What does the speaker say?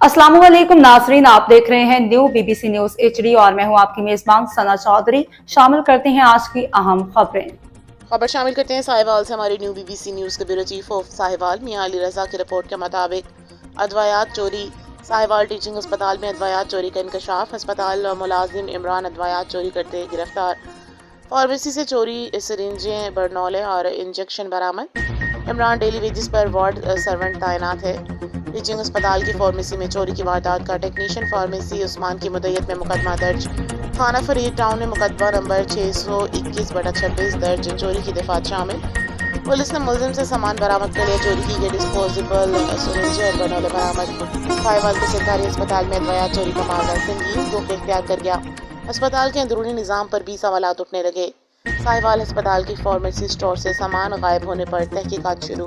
अस्सलाम वालेकुम नाजरीन, आप देख रहे हैं न्यू बीबीसी न्यूज एचडी और मैं हूं आपकी मेजबान सना चौधरी। शामिल करते हैं आज की अहम खबरें। खबर शामिल करते हैं साहिवाल से। हमारी न्यू बीबीसी न्यूज़ के ब्यूरो चीफ ऑफ साहिवाल मियां अली रजा की रिपोर्ट के मुताबिक अदवायात चोरी। साहिवाल टीचिंग अस्पताल में अदवायात चोरी का इंकशाफ। अस्पताल मुलाजिम इमरान अदवायात चोरी करते गिरफ्तार। फार्मेसी से चोरी सिरिंजें, बर्नौले और इंजेक्शन बरामद। इमरान डेली वेजिस पर वार्ड सर्वेंट तैनात है। टीचिंग अस्पताल की फार्मेसी में चोरी की वारदात का टेक्नीशियन फार्मेसी उस्मान की मुद्दत में मुकदमा दर्ज। थाना फरीद टाउन में मुकदमा नंबर 621/26 दर्ज। चोरी की दफात शामिल। पुलिस ने मुलजिम से सामान बरामद कर लिया। चोरी की गई डिस्पोजेबल सिरिंजें और बर्नौले बरामद। साहिवाल के सरकारी अस्पताल में अदवायात चोरी का मामला संगीन रुख इख्तियार कर गया। अस्पताल के अंदरूनी निज़ाम पर भी सवालात उठने लगे। साहिवाल अस्पताल की फार्मेसी स्टोर से सामान गायब होने पर तहकीकात शुरू।